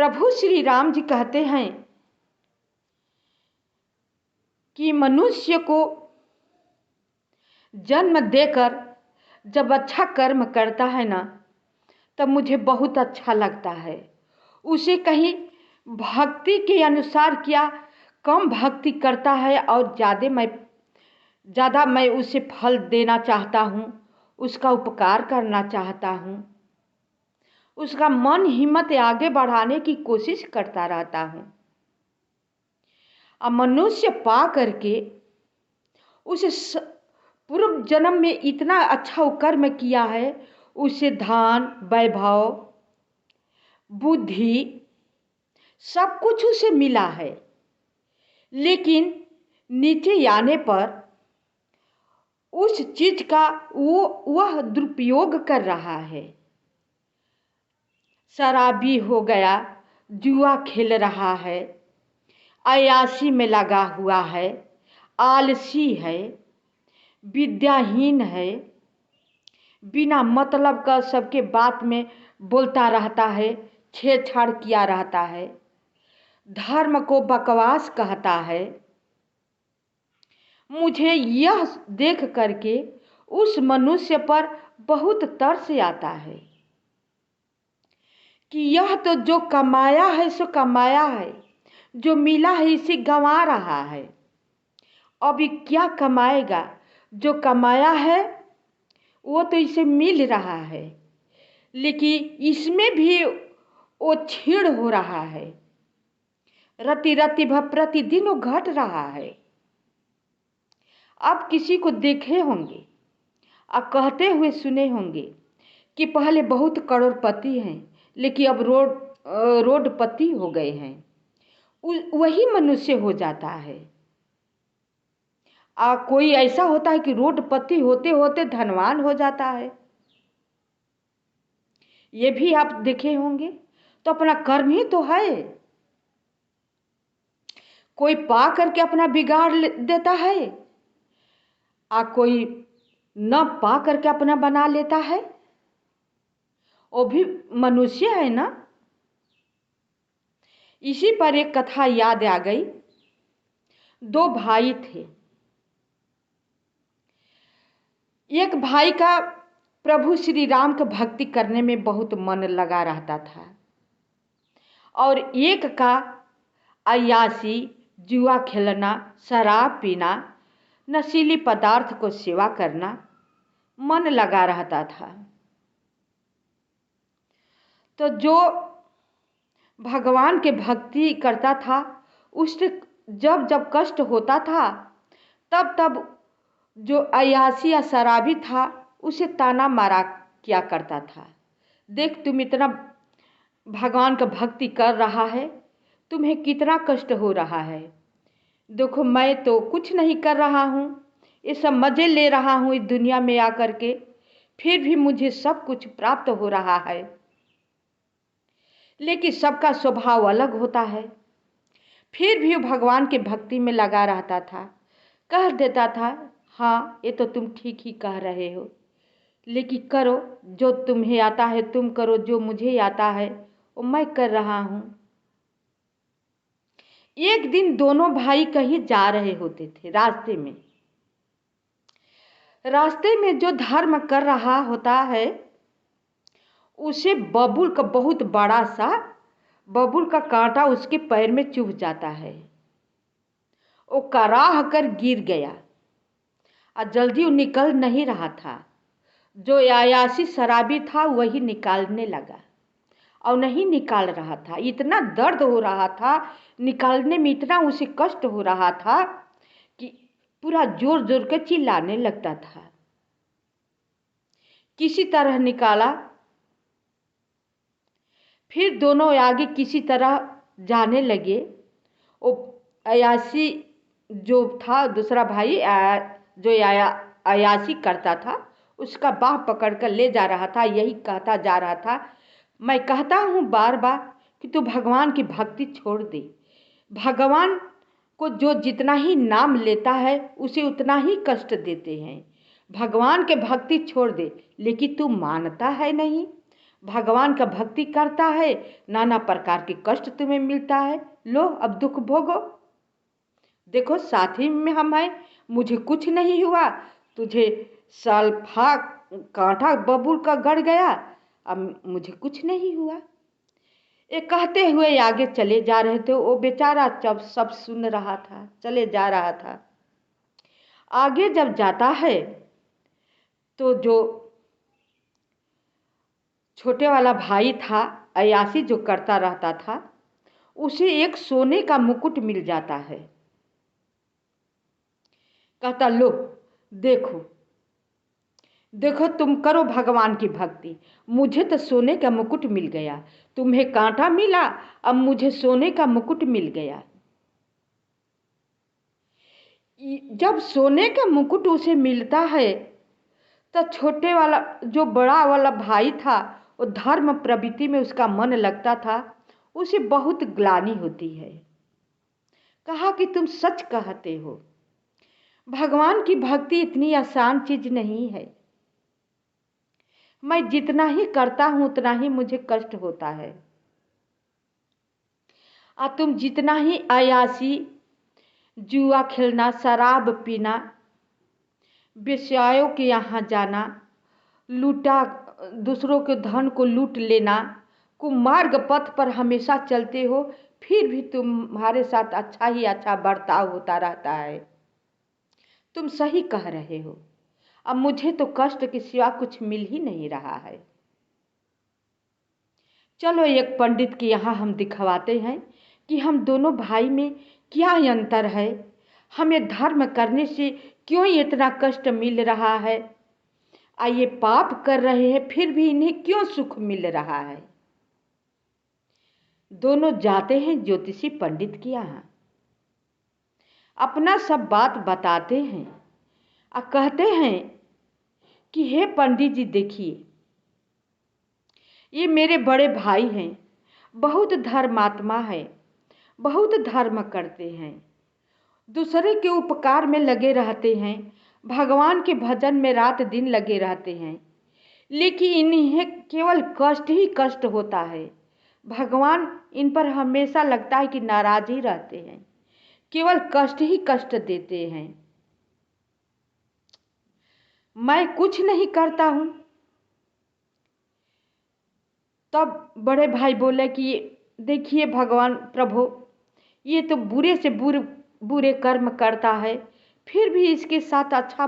प्रभु श्री राम जी कहते हैं कि मनुष्य को जन्म देकर जब अच्छा कर्म करता है ना, तब मुझे बहुत अच्छा लगता है। उसे कहीं भक्ति के अनुसार किया कम भक्ति करता है और ज़्यादा मैं उसे फल देना चाहता हूँ, उसका उपकार करना चाहता हूँ, उसका मन हिम्मत आगे बढ़ाने की कोशिश करता रहता हूँ। अब मनुष्य पा करके उसे पूर्व जन्म में इतना अच्छा कर्म किया है, उसे धन वैभव बुद्धि सब कुछ उसे मिला है, लेकिन नीचे आने पर उस चीज का वह दुरुपयोग कर रहा है। शराबी हो गया, जुआ खेल रहा है, अय्याशी में लगा हुआ है, आलसी है, विद्याहीन है, बिना मतलब का सबके बात में बोलता रहता है, छेड़छाड़ किया रहता है, धर्म को बकवास कहता है। मुझे यह देख करके उस मनुष्य पर बहुत तरस आता है कि यह तो जो कमाया है सो कमाया है, जो मिला है इसे गंवा रहा है। अभी क्या कमाएगा? जो कमाया है वो तो इसे मिल रहा है, लेकिन इसमें भी वो छीड़ हो रहा है, रति रति भर प्रतिदिन वो घट रहा है। आप किसी को देखे होंगे और कहते हुए सुने होंगे कि पहले बहुत करोड़पति हैं, लेकिन अब रोडपति हो गए हैं। वही मनुष्य हो जाता है। कोई ऐसा होता है कि रोडपति होते होते धनवान हो जाता है, ये भी आप देखे होंगे। तो अपना कर्म ही तो है। कोई पा करके अपना बिगाड़ देता है, कोई न पा करके अपना बना लेता है। वो भी मनुष्य है ना। इसी पर एक कथा याद आ गई। दो भाई थे। एक भाई का प्रभु श्री राम की भक्ति करने में बहुत मन लगा रहता था, और एक का अय्यासी, जुआ खेलना, शराब पीना, नशीली पदार्थ को सेवा करना मन लगा रहता था। तो जो भगवान के भक्ति करता था, उससे जब जब कष्ट होता था, तब तब जो अय्यासी या शराबी था उसे ताना मारा किया करता था। देख, तुम इतना भगवान का भक्ति कर रहा है, तुम्हें कितना कष्ट हो रहा है। देखो, मैं तो कुछ नहीं कर रहा हूँ, ये सब मज़े ले रहा हूँ इस दुनिया में आकर के, फिर भी मुझे सब कुछ प्राप्त हो रहा है। लेकिन सबका स्वभाव अलग होता है। फिर भी वो भगवान के भक्ति में लगा रहता था। कह देता था, हाँ ये तो तुम ठीक ही कह रहे हो, लेकिन करो जो तुम्हें आता है तुम करो, जो मुझे आता है वो मैं कर रहा हूँ। एक दिन दोनों भाई कहीं जा रहे होते थे। रास्ते में जो धर्म कर रहा होता है, उसे बबूल का बहुत बड़ा सा बबूल का कांटा उसके पैर में चुभ जाता है। वो कराह कर गिर गया और जल्दी वो निकल नहीं रहा था। जो अय्यासी शराबी था वही निकालने लगा और नहीं निकाल रहा था। इतना दर्द हो रहा था, निकालने में इतना उसे कष्ट हो रहा था कि पूरा जोर जोर के चिल्लाने लगता था। किसी तरह निकाला, फिर दोनों आगे किसी तरह जाने लगे। वो अय्यासी जो था, दूसरा भाई जो अय्यासी करता था, उसका बाह पकड़ कर ले जा रहा था। यही कहता जा रहा था, मैं कहता हूँ बार बार कि तू भगवान की भक्ति छोड़ दे। भगवान को जो जितना ही नाम लेता है उसे उतना ही कष्ट देते हैं। भगवान के भक्ति छोड़ दे, लेकिन तू मानता है नहीं। भगवान का भक्ति करता है, नाना प्रकार के कष्ट तुम्हें मिलता है, लो अब दुख भोगो। देखो साथी में हम हैं, मुझे कुछ नहीं हुआ, तुझे सल्फा कांटा बबूल का गड़ गया, अब मुझे कुछ नहीं हुआ। ये कहते हुए आगे चले जा रहे थे। वो बेचारा जब सब सुन रहा था, चले जा रहा था। आगे जब जाता है तो जो छोटे वाला भाई था, अयासी जो करता रहता था, उसे एक सोने का मुकुट मिल जाता है। कहता लो देखो देखो, तुम करो भगवान की भक्ति, मुझे तो सोने का मुकुट मिल गया, तुम्हें कांटा मिला, अब मुझे सोने का मुकुट मिल गया। जब सोने का मुकुट उसे मिलता है तो छोटे वाला जो बड़ा वाला भाई था, वो धर्म प्रवृत्ति में उसका मन लगता था, उसे बहुत ग्लानि होती है। कहा कि तुम सच कहते हो, भगवान की भक्ति इतनी आसान चीज नहीं है, मैं जितना ही करता हूं उतना ही मुझे कष्ट होता है। तुम जितना ही अयासी, जुआ खेलना, शराब पीना, वेश्याओं के यहाँ जाना, लूटा दूसरों के धन को लूट लेना, कुमार्ग पथ पर हमेशा चलते हो, फिर भी तुम्हारे साथ अच्छा ही अच्छा बर्ताव होता रहता है। तुम सही कह रहे हो, अब मुझे तो कष्ट के सिवा कुछ मिल ही नहीं रहा है। चलो एक पंडित के यहाँ हम दिखवाते हैं कि हम दोनों भाई में क्या अंतर है, हमें धर्म करने से क्यों इतना कष्ट मिल रहा है, ये पाप कर रहे हैं फिर भी इन्हें क्यों सुख मिल रहा है। दोनों जाते हैं ज्योतिषी पंडित के यहाँ, अपना सब बात बताते हैं और कहते हैं कि हे पंडित जी देखिए, ये मेरे बड़े भाई हैं, बहुत धर्मात्मा है, बहुत धर्म करते हैं, दूसरे के उपकार में लगे रहते हैं, भगवान के भजन में रात दिन लगे रहते हैं, लेकिन इन्हें केवल कष्ट ही कष्ट होता है। भगवान इन पर हमेशा लगता है कि नाराज ही रहते हैं, केवल कष्ट ही कष्ट देते हैं। मैं कुछ नहीं करता हूँ। तब बड़े भाई बोले कि देखिए भगवान प्रभु, ये तो बुरे से बुरे कर्म करता है, फिर भी इसके साथ अच्छा